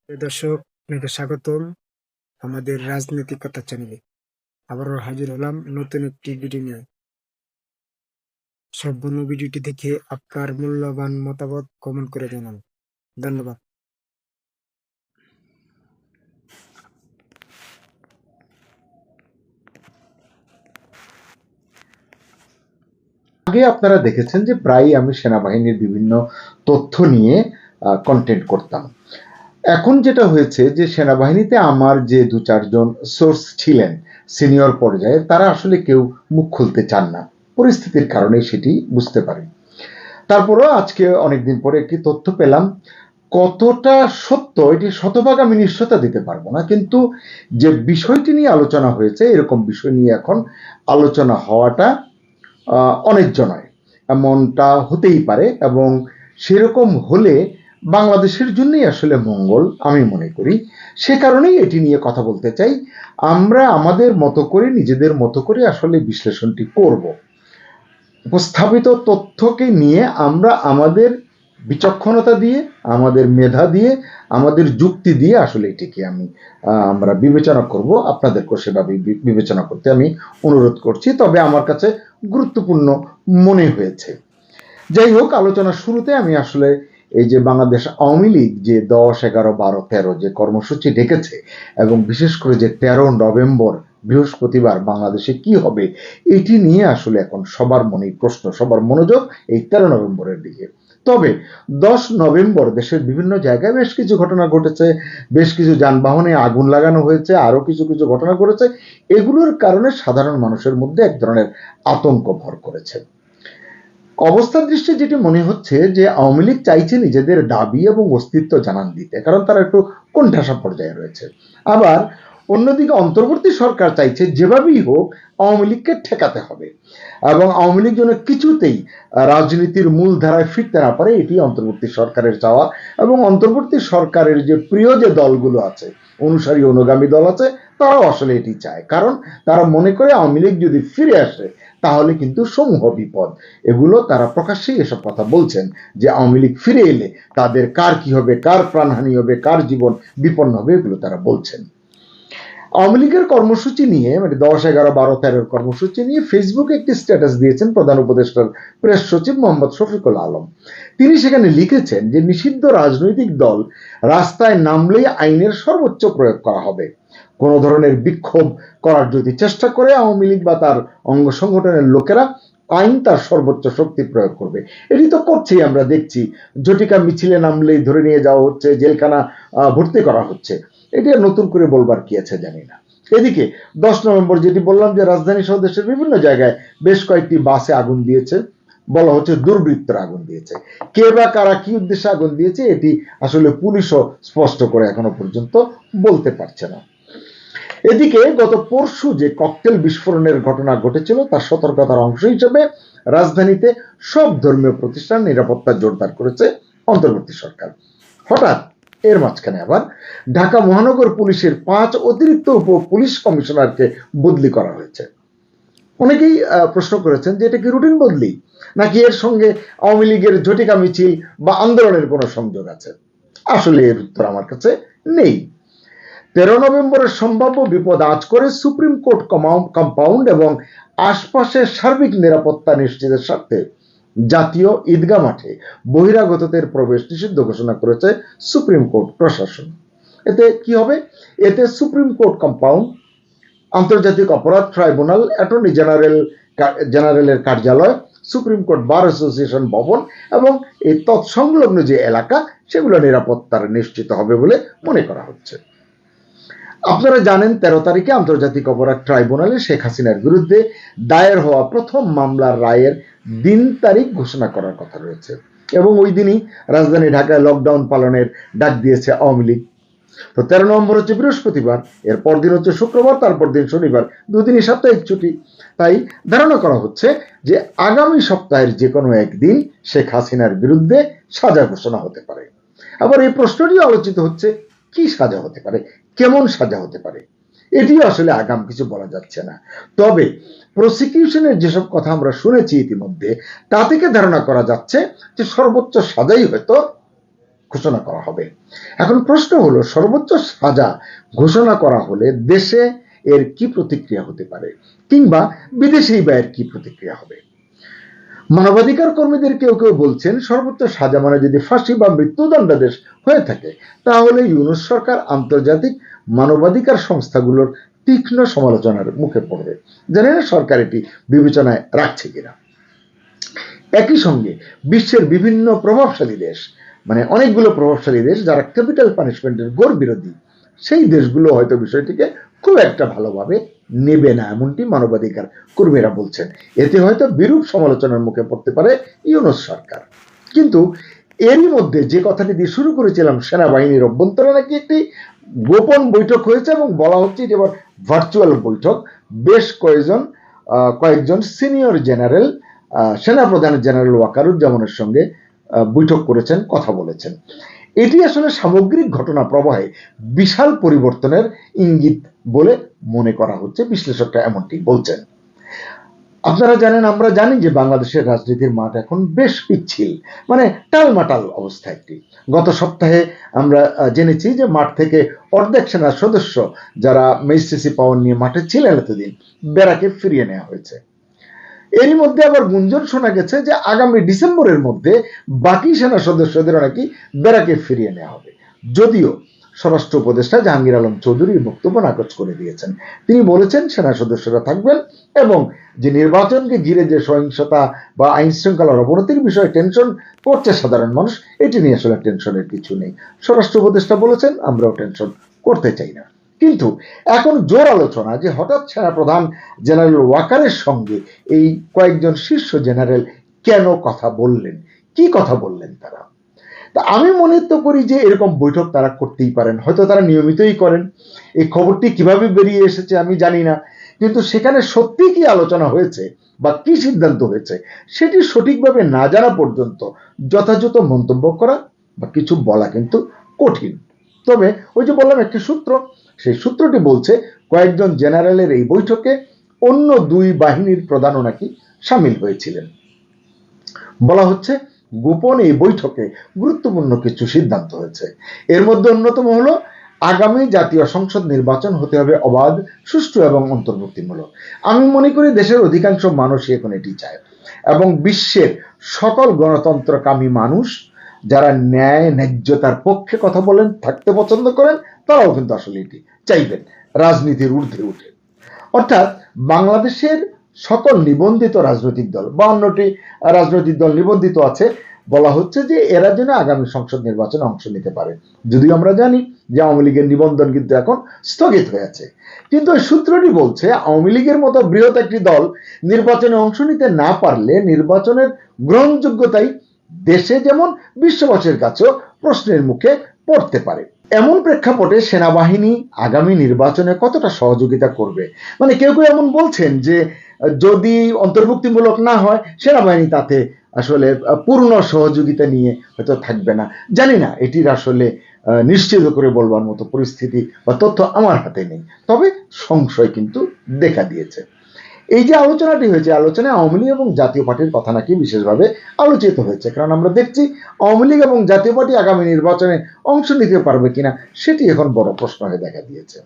প্রিয় দর্শক, আপনাকে স্বাগতম আমাদের রাজনৈতিক কথা চ্যানেলে। আবারও হাজির হলাম নতুন একটি ভিডিও নিয়ে। সম্পূর্ণ ভিডিওটি দেখে আপনার মূল্যবান মতামত কমেন্ট করে জানান। ধন্যবাদ। আগে আপনারা দেখেছেন যে প্রায়ই আমি সেনাবাহিনীর বিভিন্ন তথ্য নিয়ে কন্টেন্ট করতাম। এখন যেটা হয়েছে যে সেনাবাহিনীতে আমার যে 2-4 জন সোর্স ছিলেন সিনিয়র পর্যায়ে, তারা আসলে কেউ মুখ খুলতে চান না, পরিস্থিতির কারণে সেটি বুঝতে পারি। তারপরও আজকে অনেকদিন পরে একটি তথ্য পেলাম, কতটা সত্য এটি শতভাগ আমি নিশ্চয়তা দিতে পারবো না, কিন্তু যে বিষয়টি নিয়ে আলোচনা হয়েছে এরকম বিষয় নিয়ে এখন আলোচনা হওয়াটা অনেক নয়, এমনটা হতেই পারে, এবং সেরকম হলে বাংলাদেশের জন্যই আসলে মঙ্গল আমি মনে করি। সে কারণেই এটি নিয়ে কথা বলতে চাই। আমরা আমাদের মতো করে, নিজেদের মতো করে আসলে বিশ্লেষণটি করব। উপস্থাপিত তথ্যকে নিয়ে আমরা আমাদের বিচক্ষণতা দিয়ে, আমাদের মেধা দিয়ে, আমাদের যুক্তি দিয়ে আসলে এটিকে আমরা বিবেচনা করব। আপনাদেরকে সেভাবে বিবেচনা করতে আমি অনুরোধ করছি, তবে আমার কাছে গুরুত্বপূর্ণ মনে হয়েছে। যাই হোক, আলোচনার শুরুতে আমি আসলে এই যে বাংলাদেশ আওয়ামী লীগ যে 10, 11, 12, 13 যে কর্মসূচি ডেকেছে, এবং বিশেষ করে যে 13 নভেম্বর বৃহস্পতিবার বাংলাদেশে কি হবে, এটি নিয়ে আসলে এখন সবার মনেই প্রশ্ন, সবার মনোযোগ এই 13 নভেম্বরের দিকে। তবে 10 নভেম্বর দেশের বিভিন্ন জায়গায় বেশ কিছু ঘটনা ঘটেছে, বেশ কিছু যানবাহনে আগুন লাগানো হয়েছে, আরো কিছু কিছু ঘটনা ঘটেছে। এগুলোর কারণে সাধারণ মানুষের মধ্যে এক ধরনের আতঙ্ক ভর করেছে। অবস্থার দৃষ্টি যেটি মনে হচ্ছে যে আওয়ামী লীগ চাইছে নিজেদের দাবি এবং অস্তিত্ব জানান দিতে, কারণ তারা একটু কোণঠাসা পর্যায়ে রয়েছে। আবার অন্যদিকে অন্তর্বর্তী সরকার চাইছে যেভাবেই হোক আওয়ামী লীগকে ঠেকাতে হবে, এবং আওয়ামী লীগ যেন কিছুতেই রাজনীতির মূল ধারায় ফিরতে না পারে, এটি অন্তর্বর্তী সরকারের চাওয়া। এবং অন্তর্বর্তী সরকারের যে প্রিয় যে দলগুলো আছে, অনুসারী অনুগামী দল আছে, তারাও আসলে এটি চায়, কারণ তারা মনে করে আওয়ামী লীগ যদি ফিরে আসে তাহলে কিন্তু সমূহ বিপদ। এগুলো তারা প্রকাশ্যেই এসব কথা বলছেন যে আওয়ামী লীগ ফিরে এলে তাদের কার কি হবে, কার প্রাণহানি হবে, কার জীবন বিপন্ন হবে, এগুলো তারা বলছেন। আওয়ামী লীগের কর্মসূচি নিয়ে, মানে 10, 11, 12, 13 কর্মসূচি নিয়ে ফেসবুকে একটি স্ট্যাটাস দিয়েছেন প্রধান উপদেষ্টার প্রেস সচিব মোহাম্মদ শফিকুল আলম। তিনি সেখানে লিখেছেন যে নিষিদ্ধ রাজনৈতিক দল রাস্তায় নামলেই আইনের সর্বোচ্চ প্রয়োগ করা হবে। কোন ধরনের বিক্ষোভ করার যদি চেষ্টা করে আওয়ামী লীগ বা তার অঙ্গ সংগঠনের লোকেরা, আইন তার সর্বোচ্চ শক্তি প্রয়োগ করবে। এটি তো করছেই, আমরা দেখছি। ঝটিকা মিছিলে নামলেই ধরে নিয়ে যাওয়া হচ্ছে, জেলখানা ভর্তি করা হচ্ছে। এটি আর নতুন করে বলবার কি আছে জানি না। এদিকে 10 নভেম্বর যেটি বললাম যে রাজধানী সহ দেশের বিভিন্ন জায়গায় বেশ কয়েকটি বাসে আগুন দিয়েছে, বলা হচ্ছে দুর্বৃত্তরা আগুন দিয়েছে। কে বা কারা কি উদ্দেশ্যে আগুন দিয়েছে এটি আসলে পুলিশও স্পষ্ট করে এখনো পর্যন্ত বলতে পারছে না। এদিকে গত পরশু যে ককটেল বিস্ফোরণের ঘটনা ঘটেছিল তার সতর্কতার অংশ হিসেবে রাজধানীতে সব ধর্মীয় প্রতিষ্ঠান নিরাপত্তা জোরদার করেছে অন্তর্বর্তী সরকার। হঠাৎ এর মাঝখানে আবার ঢাকা মহানগর পুলিশের 5 অতিরিক্ত উপ পুলিশ কমিশনারকে বদলি করা হয়েছে। অনেকেই প্রশ্ন করেছেন যে এটা কি রুটিন বদলি, নাকি এর সঙ্গে আওয়ামী লীগের ঝটিকা মিছিল বা আন্দোলনের কোনো সংযোগ আছে? আসলে এর উত্তর আমার কাছে নেই। 13 নভেম্বরের সম্ভাব্য বিপদ আঁচ করে সুপ্রিম কোর্ট কম্পাউন্ড এবং আশপাশের সার্বিক নিরাপত্তা নিশ্চিতের স্বার্থে জাতীয় ঈদগাহ মাঠে বহিরাগতদের প্রবেশ নিষিদ্ধ ঘোষণা করেছে সুপ্রিম কোর্ট প্রশাসন। এতে কি হবে? এতে সুপ্রিম কোর্ট কম্পাউন্ড, আন্তর্জাতিক অপরাধ ট্রাইব্যুনাল, অ্যাটর্নি জেনারেলের কার্যালয়, সুপ্রিম কোর্ট বার অ্যাসোসিয়েশন ভবন এবং এই তৎসংলগ্ন যে এলাকা, সেগুলো নিরাপত্তার নিশ্চিত হবে বলে মনে করা হচ্ছে। আপনারা জানেন 13 তারিখে আন্তর্জাতিক অপরাধ ট্রাইব্যুনালে শেখ হাসিনার বিরুদ্ধে দায়ের হওয়া প্রথম মামলার রায়ের দিন তারিখ ঘোষণা করার কথা রয়েছে, এবং ওই দিনই রাজধানী ঢাকায় লকডাউন পালনের ডাক দিয়েছে আওয়ামী লীগ। তো 13 নভেম্বর হচ্ছে বৃহস্পতিবার, এর পরদিন হচ্ছে শুক্রবার, তারপর দিন শনিবার, দুদিনই সাপ্তাহিক ছুটি। তাই ধারণা করা হচ্ছে যে আগামী সপ্তাহের যে কোনো একদিন শেখ হাসিনার বিরুদ্ধে সাজা ঘোষণা হতে পারে। আবার এই প্রশ্নটি আলোচিত হচ্ছে, কি সাজা হতে পারে, কেমন সাজা হতে পারে, এটিও আসলে আগাম কিছু বলা যাচ্ছে না। তবে প্রসিকিউশনের যেসব কথা আমরা শুনেছি ইতিমধ্যে, তা থেকে ধারণা করা যাচ্ছে যে সর্বোচ্চ সাজাই হয়তো ঘোষণা করা হবে। এখন প্রশ্ন হলো, সর্বোচ্চ সাজা ঘোষণা করা হলে দেশে এর কি প্রতিক্রিয়া হতে পারে, কিংবা বিদেশেই বা এর কি প্রতিক্রিয়া হবে? মানবাধিকার কর্মীদের কেউ কেউ বলছেন, সর্বোচ্চ সাজা মানে যদি ফাঁসি বা মৃত্যুদণ্ডাদেশ হয়ে থাকে, তাহলে ইউনূস সরকার আন্তর্জাতিক মানবাধিকার সংস্থাগুলোর তীক্ষ্ণ সমালোচনার মুখে পড়বে। জানি না সরকার এটি বিবেচনায় রাখছে কিনা। একই সঙ্গে বিশ্বের বিভিন্ন প্রভাবশালী দেশ, মানে অনেকগুলো প্রভাবশালী দেশ যারা ক্যাপিটাল পানিশমেন্টের ঘোর বিরোধী, সেই দেশগুলো হয়তো বিষয়টিকে খুব একটা ভালোভাবে নেবে না, এমনটি মানবাধিকার কর্মীরা বলছেন। এতে হয়তো বিরূপ সমালোচনার মুখে পড়তে পারে ইউনূস সরকার। কিন্তু এরই মধ্যে যে কথাটি দিয়ে শুরু করেছিলাম, সেনাবাহিনীর অভ্যন্তরে নাকি একটি গোপন বৈঠক হয়েছে, এবং বলা হচ্ছে যে এবার ভার্চুয়াল বৈঠক। বেশ কয়েকজন সিনিয়র জেনারেল সেনাপ্রধান জেনারেল ওয়াকারুজ্জামানের সঙ্গে বৈঠক করেছেন, কথা বলেছেন। এটি আসলে সামগ্রিক ঘটনা প্রবাহে বিশাল পরিবর্তনের ইঙ্গিত বলে মনে করা হচ্ছে, বিশ্লেষকরা এমনটি বলছেন। আপনারা জানেন, আমরা জানি যে বাংলাদেশের রাজনীতির মাঠ এখন বেশ পিচ্ছিল, মানে টালমাটাল অবস্থা একটি। গত সপ্তাহে আমরা জেনেছি যে মাঠ থেকে অর্ধেক সেনা সদস্য যারা ম্যাজিস্ট্রেসি পাওয়ার নিয়ে মাঠে ছিলেন এতদিন, ব্যারাকে ফিরিয়ে নেওয়া হয়েছে। এরই মধ্যে আবার গুঞ্জন শোনা গেছে যে আগামী ডিসেম্বরের মধ্যে বাকি সেনা সদস্যদের নাকি ব্যারাকে ফিরিয়ে নেওয়া হবে। যদিও স্বরাষ্ট্র উপদেষ্টা জাহাঙ্গীর আলম চৌধুরী বক্তব্য নাকচ করে দিয়েছেন। তিনি বলেছেন সেনা সদস্যরা থাকবেন, এবং যে নির্বাচনকে ঘিরে যে সহিংসতা বা আইন শৃঙ্খলার অবনতির বিষয়ে টেনশন করছে সাধারণ মানুষ, এটি নিয়ে আসলে টেনশনের কিছু নেই। স্বরাষ্ট্র উপদেষ্টা বলেছেন, আমরাও টেনশন করতে চাই না। কিন্তু এখন জোর আলোচনা যে হঠাৎ সেনাপ্রধান জেনারেল ওয়াকারের সঙ্গে এই কয়েকজন শীর্ষ জেনারেল কেন কথা বললেন, কি কথা বললেন তারা। তা আমি মনে তো করি যে এরকম বৈঠক তারা করতেই পারেন, হয়তো তারা নিয়মিতই করেন। এই খবরটি কিভাবে বেরিয়ে এসেছে আমি জানি না, কিন্তু সেখানে সত্যি কি আলোচনা হয়েছে বা কি সিদ্ধান্ত হয়েছে সেটি সঠিকভাবে না জানা পর্যন্ত যথাযথ মন্তব্য করা বা কিছু বলা কিন্তু কঠিন। তবে ওই যে বললাম একটি সূত্র, সেই সূত্রটি বলছে কয়েকজন জেনারেলের এই বৈঠকে অন্য দুই বাহিনীর প্রধানও নাকি সামিল হয়েছিলেন। বলা হচ্ছে গোপন এই বৈঠকে গুরুত্বপূর্ণ কিছু সিদ্ধান্ত হয়েছে। এর মধ্যে অন্যতম হলো আগামী জাতীয় সংসদ নির্বাচন হতে হবে অবাধ, সুষ্ঠু এবং অন্তর্ভুক্তিমূলক। আমি মনে করি দেশের অধিকাংশ মানুষই এখন এটি চায়, এবং বিশ্বের সকল গণতন্ত্রকামী মানুষ যারা ন্যায্যতার পক্ষে কথা বলেন, থাকতে পছন্দ করেন, তারাও কিন্তু আসলে এটি চাইবেন রাজনীতির ঊর্ধ্বে উঠে। অর্থাৎ বাংলাদেশের সকল নিবন্ধিত রাজনৈতিক দল, 52টি রাজনৈতিক দল নিবন্ধিত আছে, বলা হচ্ছে যে এরা যেন আগামী সংসদ নির্বাচনে অংশ নিতে পারে। যদিও আমরা জানি যে আওয়ামী লীগের নিবন্ধন কিন্তু এখন স্থগিত হয়ে আছে, কিন্তু এই সূত্রটি বলছে আওয়ামী লীগের মতো বৃহৎ একটি দল নির্বাচনে অংশ নিতে না পারলে নির্বাচনের গ্রহণযোগ্যতাই দেশে যেমন বিশ্ববাসীর কাছেও প্রশ্নের মুখে পড়তে পারে। এমন প্রেক্ষাপটে সেনাবাহিনী আগামী নির্বাচনে কতটা সহযোগিতা করবে, মানে কেউ কেউ এমন বলছেন যে যদি অন্তর্ভুক্তিমূলক না হয় সেনাবাহিনী তাতে আসলে পূর্ণ সহযোগিতা নিয়ে হয়তো থাকবে না। জানি না, এটির আসলে নিশ্চিত করে বলবার মতো পরিস্থিতি বা তথ্য আমার হাতে নেই, তবে সংশয় কিন্তু দেখা দিয়েছে। এই যে আলোচনাটি হয়েছে, আলোচনায় আওয়ামী লীগ এবং জাতীয় পার্টির কথা নাকি বিশেষভাবে আলোচিত হয়েছে, কারণ আমরা দেখছি আওয়ামী লীগ এবং জাতীয় পার্টি আগামী নির্বাচনে অংশ নিতে পারবে কিনা সেটি এখন বড় প্রশ্ন হয়ে দেখা দিয়েছে।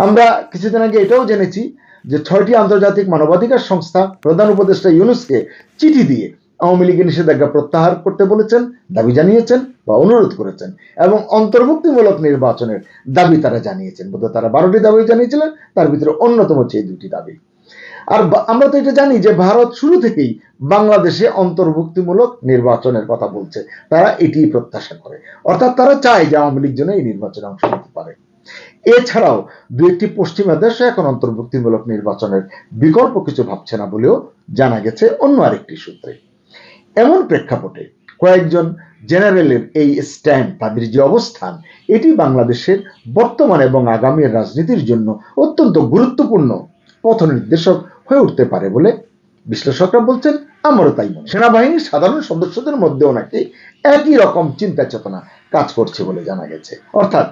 আমরা কিছুদিন আগে এটাও জেনেছি যে 6টি আন্তর্জাতিক মানবাধিকার সংস্থা প্রধান উপদেষ্টা ইউনূসকে চিঠি দিয়ে আওয়ামী লীগের নিষেধাজ্ঞা প্রত্যাহার করতে বলেছেন, দাবি জানিয়েছেন বা অনুরোধ করেছেন, এবং অন্তর্ভুক্তিমূলক নির্বাচনের দাবি তারা জানিয়েছেন। বোধহয় তারা 12টি দাবি জানিয়েছিলেন, তার ভিতরে অন্যতম হচ্ছে এই 2টি দাবি। আর আমরা তো এটা জানি যে ভারত শুরু থেকেই বাংলাদেশে অন্তর্ভুক্তিমূলক নির্বাচনের কথা বলছে, তারা এটি প্রত্যাশা করে, অর্থাৎ তারা চায় যে আওয়ামী লীগ যেন এই নির্বাচনে অংশ নিতে পারে। এছাড়াও দু একটি পশ্চিমা দেশে এখন অন্তর্ভুক্তিমূলক নির্বাচনের বিকল্প কিছু ভাবছে না বলেও জানা গেছে অন্য আরেকটি সূত্রে। এমন প্রেক্ষাপটে কয়েকজন জেনারেলের এই স্ট্যান্ড, তাদের যে অবস্থান, এটি বাংলাদেশের বর্তমান এবং আগামীর রাজনীতির জন্য অত্যন্ত গুরুত্বপূর্ণ পথ নির্দেশক হয়ে উঠতে পারে বলে বিশ্লেষকরা বলছেন। আমারও তাই মনে। সেনাবাহিনীর সাধারণ সদস্যদের মধ্যেও নাকি একই রকম চিন্তা চেতনা কাজ করছে বলে জানা গেছে। অর্থাৎ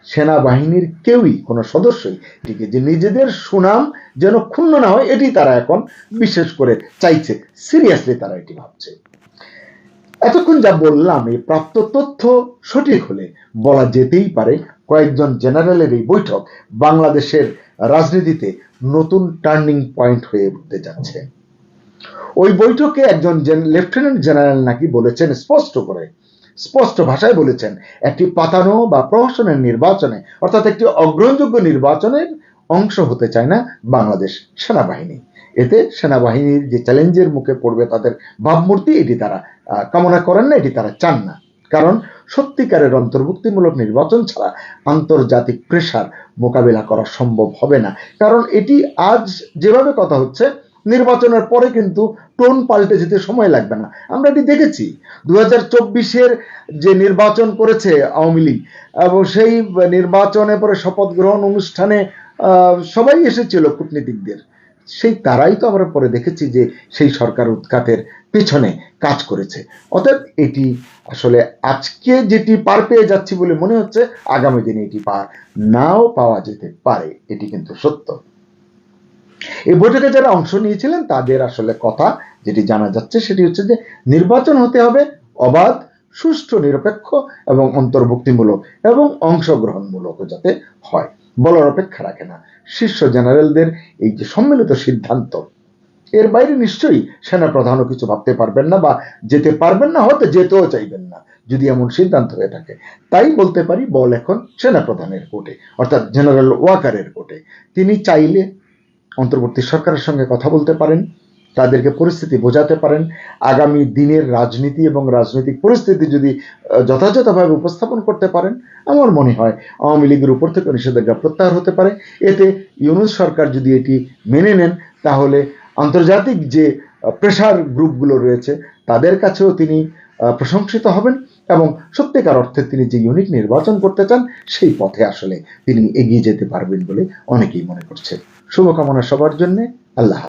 সেনাবাহিনীর কেউই, কোনো সদস্যই এটিকে যে নিজেদের সুনাম যেন ক্ষুণ্ণ না হয়, এটি তারা এখন বিশেষ করে চাইছে, সিরিয়াসলি তারা এটি ভাবছে। এতক্ষণ যা বললাম এই প্রাপ্ত তথ্য সঠিক হলে বলা যেতেই পারে কয়েকজন জেনারেলের এই বৈঠক বাংলাদেশের রাজনীতিতে নতুন টার্নিং পয়েন্ট হয়ে উঠতে যাচ্ছে। ওই বৈঠকে একজন লেফটেন্যান্ট জেনারেল নাকি বলেছেন, স্পষ্ট ভাষায় বলেছেন, একটি পাতানো বা প্রহসনের নির্বাচনে অর্থাৎ একটি অগ্রহণযোগ্য নির্বাচনের অংশ হতে চায় না বাংলাদেশ সেনাবাহিনী। এতে সেনাবাহিনীর যে চ্যালেঞ্জের মুখে পড়বে তাদের ভাবমূর্তি, এটি তারা কামনা করেন না, এটি তারা চান না। কারণ সত্যিকারের অন্তর্ভুক্তিমূলক নির্বাচন ছাড়া আন্তর্জাতিক প্রেসার মোকাবিলা করা সম্ভব হবে না। কারণ এটি আজ যেভাবে কথা হচ্ছে, নির্বাচনের পরে কিন্তু টোন পাল্টে যেতে সময় লাগবে না। আমরা এটি দেখেছি 2024-এর যে নির্বাচন করেছে আওয়ামী লীগ, এবং সেই নির্বাচনে পরে শপথ গ্রহণ অনুষ্ঠানে সবাই এসেছিল কূটনীতিকদের, সেই তারাই তো আমরা পরে দেখেছি যে সেই সরকার উৎখাতের পেছনে কাজ করেছে। অতএব এটি আসলে আজকে যেটি পার পেয়ে যাচ্ছি বলে মনে হচ্ছে, আগামী দিনে এটি পার নাও পাওয়া যেতে পারে, এটি কিন্তু সত্য। এই বৈঠকে যারা অংশ নিয়েছিলেন তাদের আসলে কথা যেটি জানা যাচ্ছে সেটি হচ্ছে যে নির্বাচন হতে হবে অবাধ, সুষ্ঠু, নিরপেক্ষ এবং অন্তর্ভুক্তিমূলক এবং অংশগ্রহণমূলক যাতে হয়, বলার অপেক্ষা রাখে না। শীর্ষ জেনারেলদের এই যে সম্মিলিত সিদ্ধান্ত, এর বাইরে নিশ্চয়ই সেনাপ্রধানও কিছু ভাবতে পারবেন না বা যেতে পারবেন না, হয়তো যেতেও চাইবেন না যদি এমন সিদ্ধান্ত হয়ে থাকে। তাই বলতে পারি বল এখন সেনাপ্রধানের কোর্টে, অর্থাৎ জেনারেল ওয়াকারের কোর্টে। তিনি চাইলে অন্তর্বর্তী সরকারের সঙ্গে কথা বলতে পারেন, তাদেরকে পরিস্থিতি বোঝাতে পারেন, আগামী দিনের রাজনীতি এবং রাজনৈতিক পরিস্থিতি যদি যথাযথভাবে উপস্থাপন করতে পারেন, আমার মনে হয় আওয়ামী লীগের উপর থেকে নিষেধাজ্ঞা প্রত্যাহার হতে পারে। এতে ইউনূস সরকার যদি এটি মেনে নেন, তাহলে আন্তর্জাতিক যে প্রেসার গ্রুপগুলো রয়েছে তাদের কাছেও তিনি প্রশংসিত হবেন এবং সত্যিকার অর্থে তিনি যে ইউনিক নির্বাচন করতে চান সেই পথে আসলে তিনি এগিয়ে যেতে পারবেন বলে অনেকেই মনে করছে। শুভকামনা সবার জন্য। আল্লাহ।